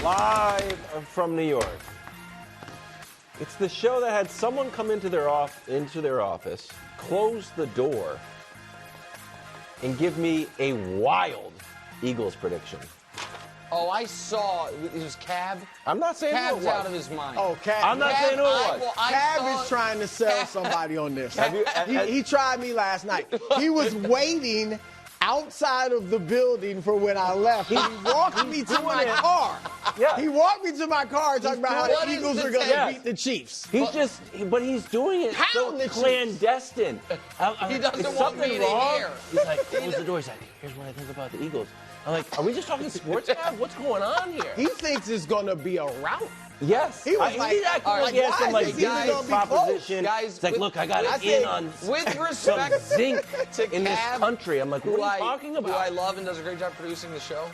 Live from New York. It's the show that had someone come into their office, close the door, and give me a wild Eagles prediction. Oh, I saw. It was Cab. I'm not saying who it Cab's was. out of his mind. Oh, Cab. I'm not saying who it was. Cab is trying to sell somebody on this. Have He tried me last night. He was waiting outside of the building for when I left. He walked me to my car. Yeah. He walked me to my car talking about how the Eagles are going to beat the Chiefs. But he's doing it so Pound the Chiefs. clandestine. He doesn't Is want me something to wrong? hear. He's like, close the door. He's like, here's what I think about the Eagles. I'm like, are we just talking sports, Cab? What's going on here? He thinks it's going to be a rout. Yes. He was like, he's acting all right, like he has some why like is this business gonna be close? proposition. Guys, it's like, look, I got with- in on with some respect zinc to in this Cab, country. I'm like, what are you talking Who I about? love and does a great job producing the show.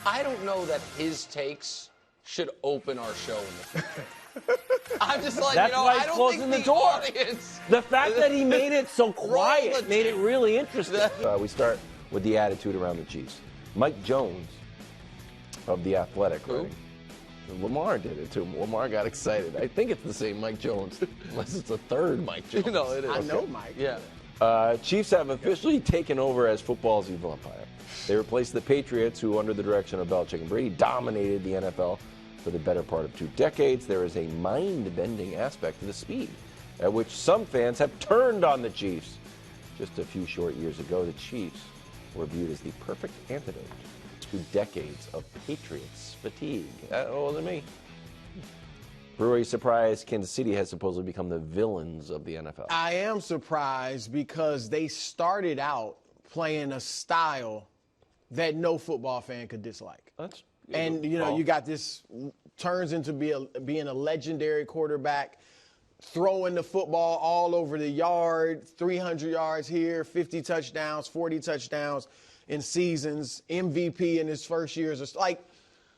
I don't know that his takes should open our show in the future. I'm just like, That's why he's I don't closing think the the door. Audience, The fact that he made it so quiet the made it tape. really interesting. We start with the attitude around the Chiefs. Mike Jones of The Athletic. Who? Right? Lamar did it to him. Lamar got excited. I think it's the same Mike Jones, unless it's a third Mike Jones. No, it is. I know, Mike. Yeah. Chiefs have officially taken over as football's evil empire. They replaced the Patriots, who, under the direction of Belichick and Brady, dominated the NFL for the better part of 2 decades. There is a mind-bending aspect to the speed at which some fans have turned on the Chiefs. Just a few short years ago, the Chiefs were viewed as the perfect antidote to decades of Patriots fatigue. That wasn't me. Brew, are you surprised Kansas City has supposedly become the villains of the NFL? I am surprised because they started out playing a style that no football fan could dislike. And, you got this, turns into being a legendary quarterback, throwing the football all over the yard, 300 yards here, 50 touchdowns, 40 touchdowns in seasons, MVP in his first years. Like,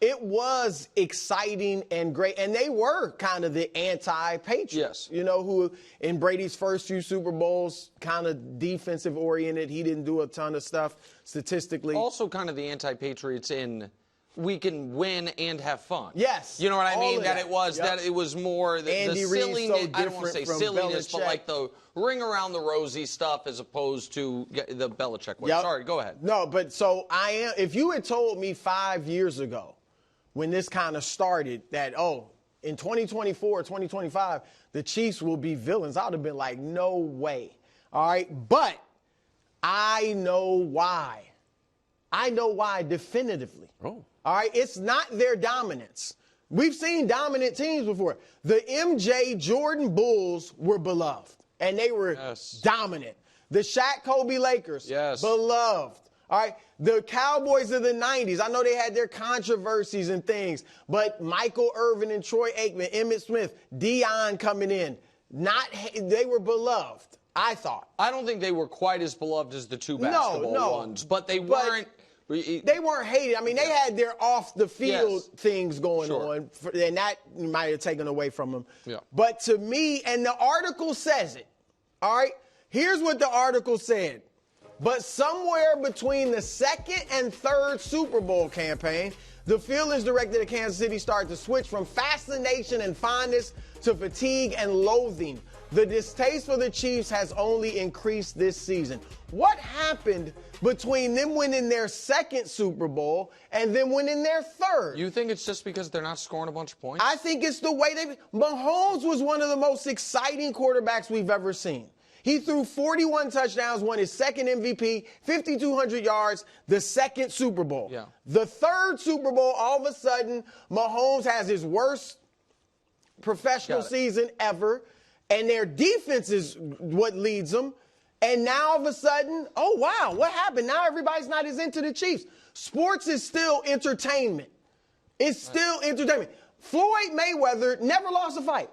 it was exciting and great. And they were kind of the anti-Patriots, Yes. Who in Brady's first few Super Bowls, kind of defensive oriented. He didn't do a ton of stuff statistically. Also kind of the anti-Patriots in we can win and have fun. Yes. You know what I all mean? of That it was Yep. that it was more the Andy Reid's silliness. so I don't want to say different from silliness, but Belichick. like the ring around the rosy stuff as opposed to the Belichick way. Yep. Sorry, go ahead. No, but so if you had told me 5 years ago when this kind of started that, in 2024, 2025, the Chiefs will be villains, I would have been like, no way. All right. But I know why. I know why definitively. Oh. All right. It's not their dominance. We've seen dominant teams before. The MJ Jordan Bulls were beloved, and they were dominant. The Shaq Kobe Lakers, beloved. All right, the Cowboys of the 90s, I know they had their controversies and things, but Michael Irvin and Troy Aikman, Emmitt Smith, Dion coming in, they were beloved, I thought. I don't think they were quite as beloved as the two basketball ones, but they weren't. They weren't hated. I mean, they had their off-the-field things going on, and that might have taken away from them. Yeah. But to me, and the article says it, all right? Here's what the article said. But somewhere between the second and third Super Bowl campaign, the feelings directed at Kansas City started to switch from fascination and fondness to fatigue and loathing. The distaste for the Chiefs has only increased this season. What happened between them winning their second Super Bowl and them winning their third? You think it's just because they're not scoring a bunch of points? I think it's the way Mahomes was one of the most exciting quarterbacks we've ever seen. He threw 41 touchdowns, won his second MVP, 5,200 yards, the second Super Bowl. Yeah. The third Super Bowl, all of a sudden, Mahomes has his worst professional season ever, and their defense is what leads them. And now, all of a sudden, oh, wow, what happened? Now everybody's not as into the Chiefs. Sports is still entertainment. It's still entertainment. Floyd Mayweather never lost a fight.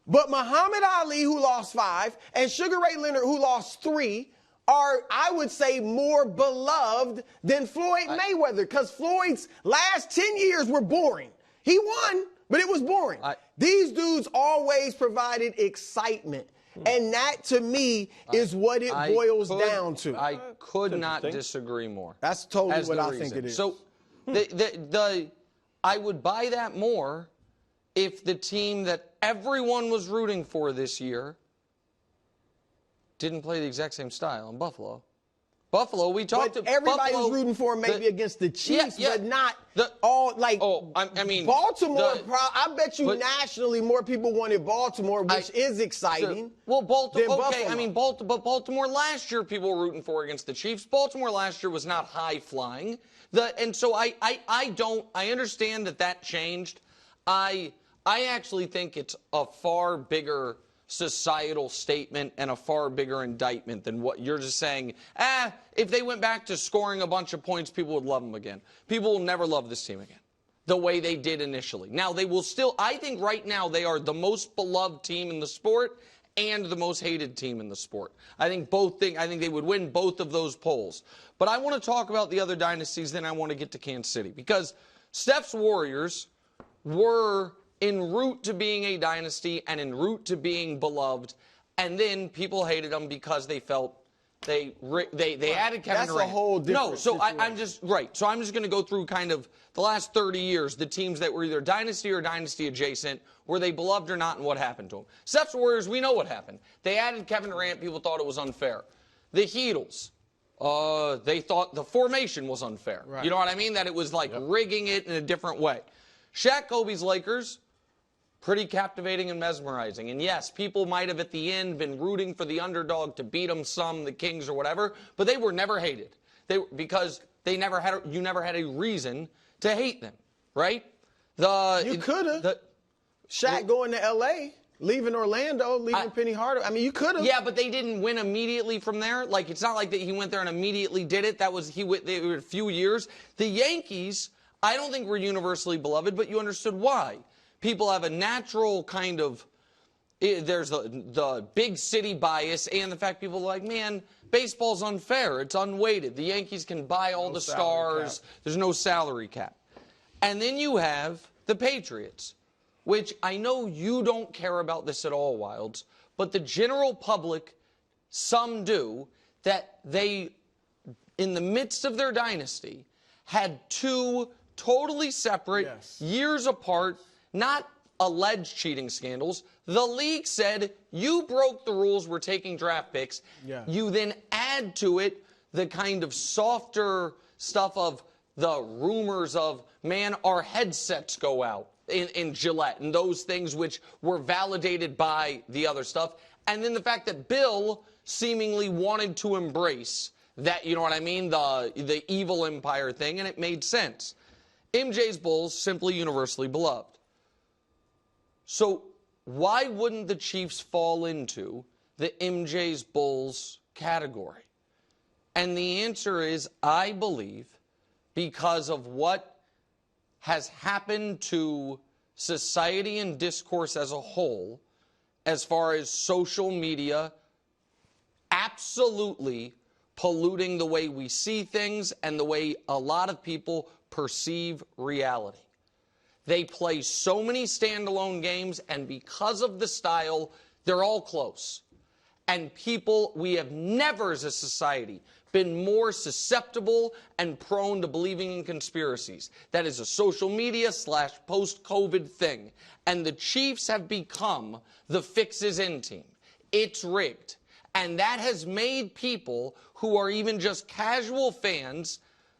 But Muhammad Ali, who lost 5, and Sugar Ray Leonard, who lost 3, are, I would say, more beloved than Floyd Mayweather, because Floyd's last 10 years were boring. He won, but it was boring. These dudes always provided excitement. And that, to me, is what it boils down to. I could not disagree more. That's totally what I think it is. So I would buy that more if the team that everyone was rooting for this year didn't play the exact same style in Buffalo. Buffalo, we talked but to everybody Buffalo, was rooting for him maybe against the Chiefs, but not I mean, Baltimore. I bet you nationally more people wanted Baltimore, which is exciting. Buffalo. I mean, but Baltimore last year people were rooting for against the Chiefs. Baltimore last year was not high flying. And so I understand that changed. I actually think it's a far bigger societal statement and a far bigger indictment than what you're just saying. If they went back to scoring a bunch of points, people would love them again. People will never love this team again the way they did initially. Now, they will still, I think right now they are the most beloved team in the sport and the most hated team in the sport. I think they would win both of those polls. But I want to talk about the other dynasties, then I want to get to Kansas City. Because Steph's Warriors were en route to being a dynasty and en route to being beloved, and then people hated them because they felt they added Kevin Durant. That's a whole different situation. I'm just going to go through kind of the last 30 years, the teams that were either dynasty or dynasty adjacent, were they beloved or not, and what happened to them. Steph's Warriors, we know what happened. They added Kevin Durant. People thought it was unfair. The Heatles, they thought the formation was unfair. Right. You know what I mean? That it was like rigging it in a different way. Shaq Kobe's Lakers, pretty captivating and mesmerizing. And yes, people might have at the end been rooting for the underdog to beat them the Kings or whatever, but they were never hated. Because you never had a reason to hate them, right? You could have. Shaq going to L.A., leaving Orlando, leaving Penny Hardaway. I mean, you could have. Yeah, but they didn't win immediately from there. Like, it's not like that he went there and immediately did it. They were a few years. The Yankees, I don't think were universally beloved, but you understood why. People have a natural kind of, there's the big city bias and the fact people are like, man, baseball's unfair. It's unweighted. The Yankees can buy all the stars. There's no salary cap. And then you have the Patriots, which I know you don't care about this at all, Wilds, but the general public, some do, that they, in the midst of their dynasty, had two totally separate, years apart, not alleged cheating scandals. The league said, you broke the rules, we're taking draft picks. Yeah. You then add to it the kind of softer stuff of the rumors of, man, our headsets go out in Gillette and those things which were validated by the other stuff. And then the fact that Bill seemingly wanted to embrace that, you know what I mean, the evil empire thing, and it made sense. MJ's Bulls, simply universally beloved. So why wouldn't the Chiefs fall into the MJ's Bulls category? And the answer is, I believe, because of what has happened to society and discourse as a whole, as far as social media absolutely polluting the way we see things and the way a lot of people perceive reality. They play so many standalone games, and because of the style, they're all close. And people, we have never as a society been more susceptible and prone to believing in conspiracies. That is a social media / post-COVID thing. And the Chiefs have become the fixes in team. It's rigged. And that has made people who are even just casual fans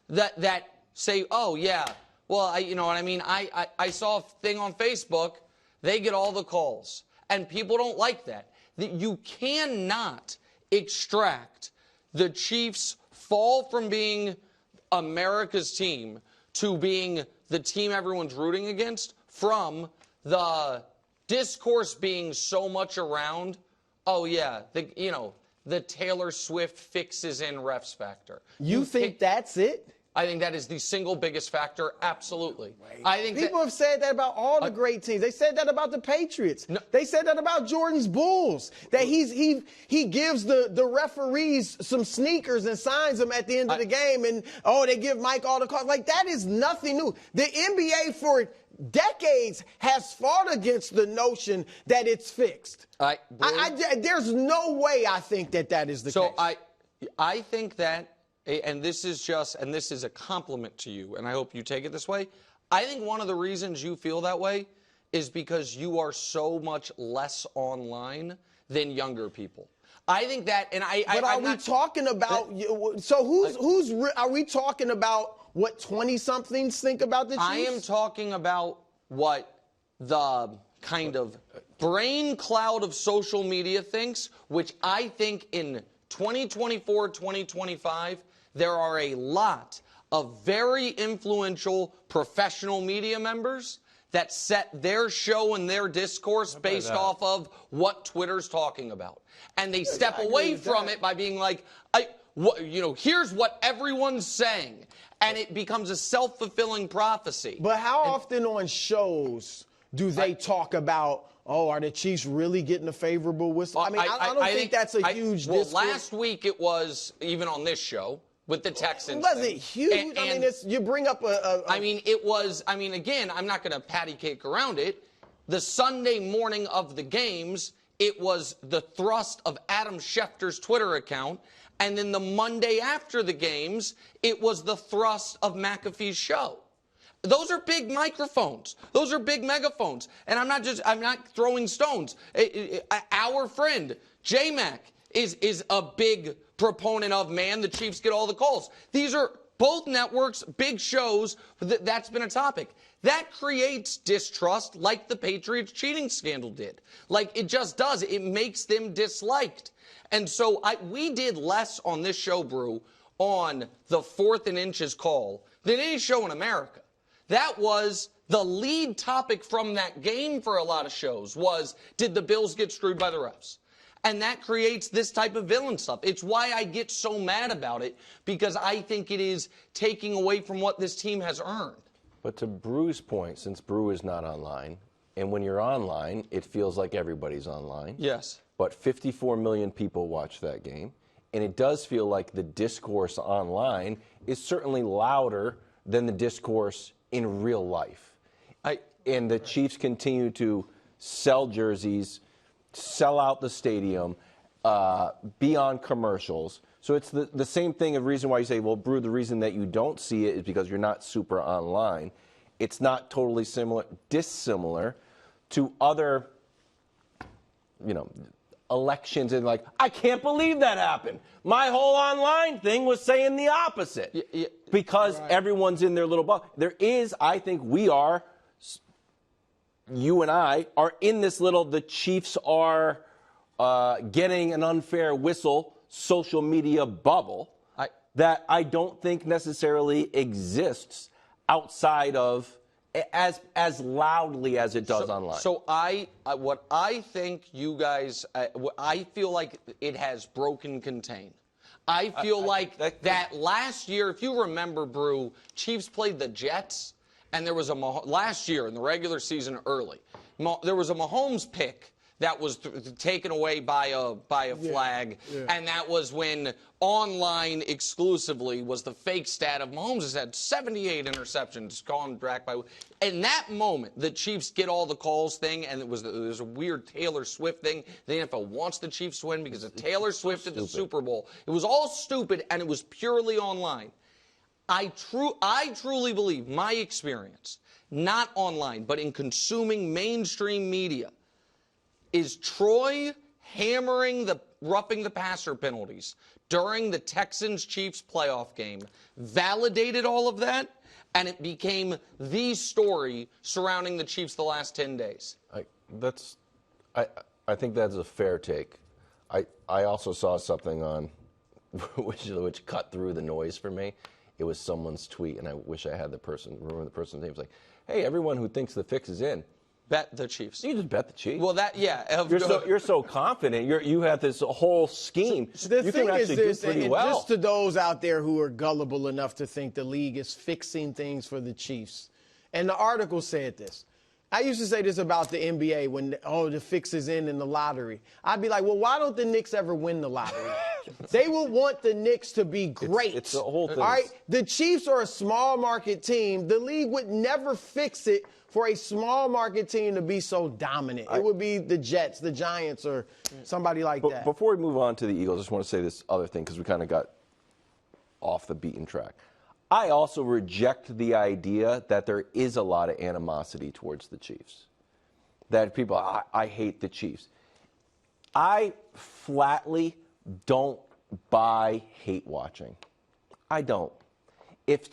that say, oh, yeah, well, you know what I mean? I saw a thing on Facebook. They get all the calls. And people don't like that. You cannot extract the Chiefs' fall from being America's team to being the team everyone's rooting against from the discourse being so much around, oh, yeah, the Taylor Swift fixes in refs factor. You think that's it? I think that is the single biggest factor, absolutely. I think people have said that about all the great teams. They said that about the Patriots. No. They said that about Jordan's Bulls. That he gives the referees some sneakers and signs them at the end of the game, and they give Mike all the calls. Like, that is nothing new. The NBA decades has fought against the notion that it's fixed. There's no way I think that is the case. So I think that, and this is a compliment to you, and I hope you take it this way, I think one of the reasons you feel that way is because you are so much less online than younger people. I think that, and But are we talking about? So are we talking about what 20-somethings think about the Chiefs? I am talking about what the kind of brain cloud of social media thinks, which I think in 2024, 2025, there are a lot of very influential professional media members that set their show and their discourse based off of what Twitter's talking about. And they step away from it by being like, here's what everyone's saying. And it becomes a self-fulfilling prophecy. But how often on shows do they talk about, are the Chiefs really getting a favorable whistle? I mean, I don't think that's a huge discourse. Last week it was, even on this show, with the Texans. Was it huge? I mean, you bring up I mean, it was, again, I'm not going to patty cake around it. The Sunday morning of the games, it was the thrust of Adam Schefter's Twitter account. And then the Monday after the games, it was the thrust of McAfee's show. Those are big microphones. Those are big megaphones. And I'm not throwing stones. Our friend, J-Mac, is a big proponent of, man, the Chiefs get all the calls. These are both networks, big shows. That's been a topic. That creates distrust like the Patriots cheating scandal did. Like, it just does. It makes them disliked. And so we did less on this show, Brew, on the 4th and inches call than any show in America. That was the lead topic from that game for a lot of shows was, did the Bills get screwed by the refs? And that creates this type of villain stuff. It's why I get so mad about it, because I think it is taking away from what this team has earned. But to Brew's point, since Brew is not online, and when you're online, it feels like everybody's online. Yes. But 54 million people watch that game, and it does feel like the discourse online is certainly louder than the discourse in real life. And the Chiefs continue to sell jerseys, sell out the stadium, be on commercials. So it's the same thing, of reason why you say, well, Brew, the reason that you don't see it is because you're not super online. It's not totally dissimilar to other, elections, and like, I can't believe that happened. My whole online thing was saying the opposite. Because everyone's in their little bubble. There is, I think you and I are in this the Chiefs are getting an unfair whistle social media bubble that I don't think necessarily exists outside of as loudly as it does online. So what I think you guys, I feel like it has broken contain. I feel like that last year, if you remember, Brew, Chiefs played the Jets, and there was last year in the regular season early, there was a Mahomes pick that was taken away by a flag, and that was when online exclusively was the fake stat of Mahomes has had 78 interceptions gone back by. In that moment, the Chiefs get all the calls thing, and there's a weird Taylor Swift thing. The NFL wants the Chiefs to win because of Taylor Swift at the Super Bowl. It was all stupid, and it was purely online. I truly believe my experience, not online, but in consuming mainstream media, is Troy hammering the roughing the passer penalties during the Texans-Chiefs playoff game validated all of that, and it became the story surrounding the Chiefs the last 10 days. I think that's a fair take. I also saw something on which cut through the noise for me. It was someone's tweet, and I wish I had remember the person's name. It was like, hey, everyone who thinks the fix is in, bet the Chiefs. You just bet the Chiefs. Well, You're so confident. You have this whole scheme. The you thing can is actually this, do pretty and well. just to those out there who are gullible enough to think the league is fixing things for the Chiefs, and the article said this. I used to say this about the NBA when, the fix is in the lottery. I'd be like, well, why don't the Knicks ever win the lottery? They will want the Knicks to be great. It's the whole thing. All right? The Chiefs are a small market team. The league would never fix it for a small market team to be so dominant. It would be the Jets, the Giants, or somebody like that. Before we move on to the Eagles, I just want to say this other thing because we kind of got off the beaten track. I also reject the idea that there is a lot of animosity towards the Chiefs. That people, I hate the Chiefs. I flatly don't buy hate watching. I don't. If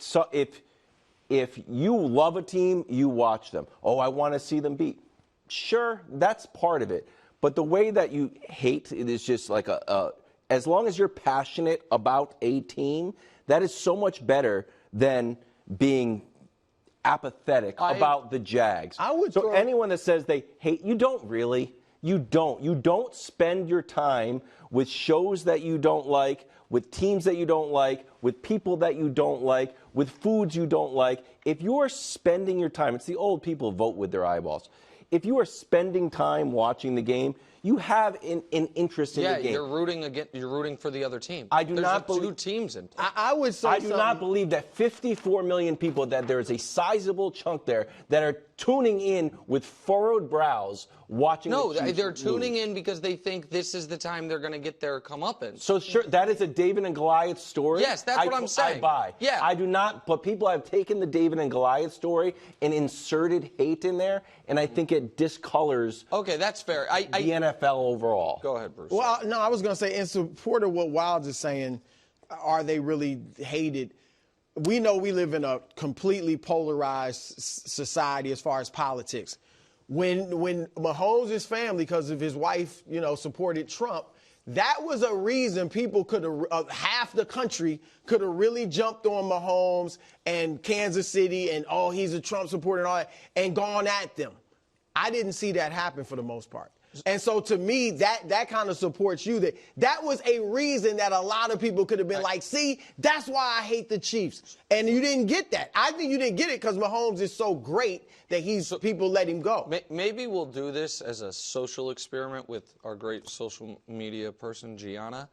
you love a team, you watch them. Oh, I want to see them beat. Sure, that's part of it. But the way that you hate it is just like as long as you're passionate about a team, that is so much better than being apathetic about the Jags. So anyone that says they hate, you don't really. You don't. You don't spend your time with shows that you don't like, with teams that you don't like, with people that you don't like, with foods you don't like. If you are spending your time, it's the old people vote with their eyeballs. If you are spending time watching the game, you have an interest in the game. Yeah, you're rooting for the other team. I do not believe two teams in play. I would say I do not believe that 54 million people, that there is a sizable chunk there that are tuning in with furrowed brows watching. No, the Chiefs they're tuning in because they think this is the time they're going to get their comeuppance. So sure, that is a David and Goliath story. Yes, that's what I'm saying. I buy. Yeah. I do not, but people have taken the David and Goliath story and inserted hate in there, and I think it discolors. Okay, that's fair. The NFL overall. Go ahead, Bruce. Well, no, I was going to say, in support of what Wilds is saying, are they really hated? We know we live in a completely polarized society as far as politics. When Mahomes' family, because of his wife, supported Trump, that was a reason people could have, half the country could have really jumped on Mahomes and Kansas City and, oh, he's a Trump supporter and all that, and gone at them. I didn't see that happen for the most part. And so to me, that kind of supports you. That was a reason that a lot of people could have been like, see, that's why I hate the Chiefs. And you didn't get that. I think you didn't get it because Mahomes is so great that people let him go. Maybe we'll do this as a social experiment with our great social media person, Gianna.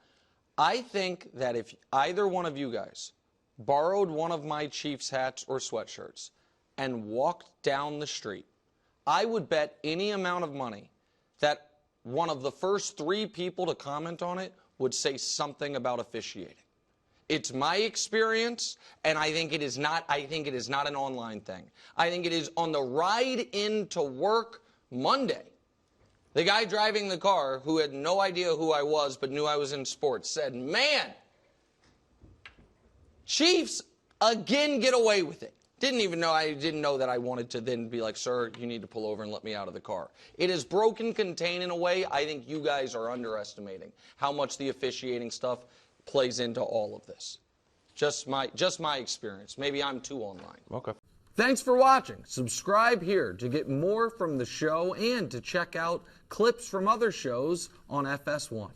I think that if either one of you guys borrowed one of my Chiefs hats or sweatshirts and walked down the street, I would bet any amount of money that one of the first 3 people to comment on it would say something about officiating. It's my experience, and I think it is not an online thing. I think it is on the ride into work Monday. The guy driving the car, who had no idea who I was but knew I was in sports, said, man, Chiefs again get away with it. I didn't know that I wanted to then be like, sir, you need to pull over and let me out of the car. It is broken contain in a way. I think you guys are underestimating how much the officiating stuff plays into all of this. Just my experience. Maybe I'm too online. Okay. Thanks for watching. Subscribe here to get more from the show and to check out clips from other shows on FS1.